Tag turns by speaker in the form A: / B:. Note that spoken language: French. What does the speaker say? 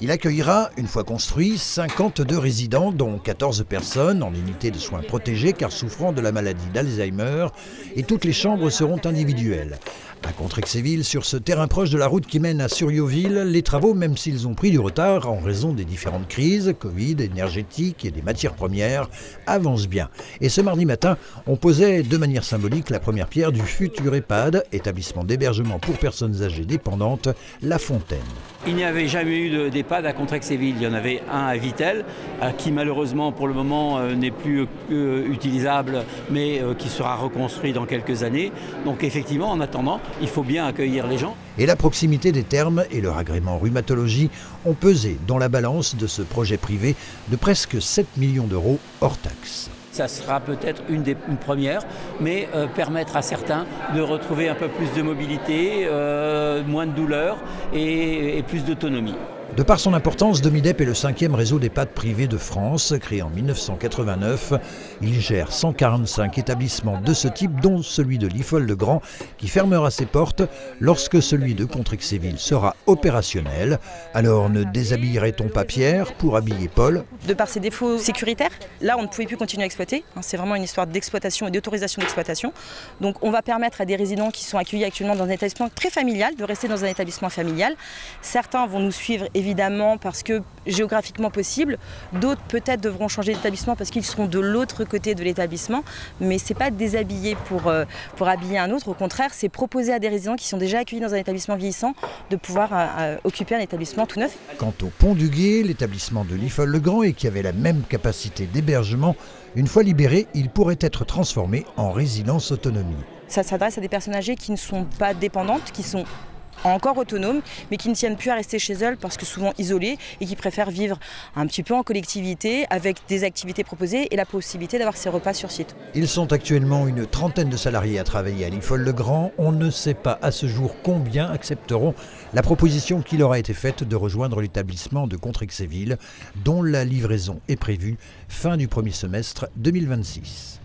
A: Il accueillera, une fois construit, 52 résidents, dont 14 personnes en unité de soins protégés car souffrant de la maladie d'Alzheimer, et toutes les chambres seront individuelles. À Contrexéville, sur ce terrain proche de la route qui mène à Surrioville, les travaux, même s'ils ont pris du retard en raison des différentes crises, Covid, énergétique et des matières premières, avancent bien. Et ce mardi matin, on posait de manière symbolique la première pierre du futur EHPAD, établissement d'hébergement pour personnes âgées dépendantes, La Fontaine.
B: Il n'y avait jamais eu d'EHPAD à Contrexéville. Il y en avait un à Vittel, qui malheureusement pour le moment n'est plus utilisable, mais qui sera reconstruit dans quelques années. Donc effectivement, en attendant, il faut bien accueillir les gens.
A: Et la proximité des thermes et leur agrément rhumatologie ont pesé dans la balance de ce projet privé de presque 7 millions d'euros hors taxes.
B: Ça sera peut-être une première, mais permettre à certains de retrouver un peu plus de mobilité, moins de douleur et plus d'autonomie.
A: De par son importance, Demidep est le 5e réseau d'EHPAD privés de France, créé en 1989. Il gère 145 établissements de ce type, dont celui de Liffol-le-Grand, qui fermera ses portes lorsque celui de Contrexéville sera opérationnel. Alors ne déshabillerait-on pas Pierre pour habiller Paul?
C: De par ses défauts sécuritaires, là on ne pouvait plus continuer à exploiter. C'est vraiment une histoire d'exploitation et d'autorisation d'exploitation. Donc on va permettre à des résidents qui sont accueillis actuellement dans un établissement très familial de rester dans un établissement familial. Certains vont nous suivre évidemment parce que géographiquement possible, d'autres peut-être devront changer d'établissement parce qu'ils seront de l'autre côté de l'établissement, mais ce n'est pas déshabiller pour habiller un autre, au contraire c'est proposer à des résidents qui sont déjà accueillis dans un établissement vieillissant de pouvoir occuper un établissement tout neuf.
A: Quant au Pont du Gué, l'établissement de Liffol-le-Grand et qui avait la même capacité d'hébergement, une fois libéré, il pourrait être transformé en résidence autonomie.
C: Ça s'adresse à des personnes âgées qui ne sont pas dépendantes, qui sont encore autonomes, mais qui ne tiennent plus à rester chez elles parce que souvent isolées et qui préfèrent vivre un petit peu en collectivité avec des activités proposées et la possibilité d'avoir ses repas sur site.
A: Ils sont actuellement une trentaine de salariés à travailler à Liffol-le-Grand. On ne sait pas à ce jour combien accepteront la proposition qui leur a été faite de rejoindre l'établissement de Contrexéville, dont la livraison est prévue fin du premier semestre 2026.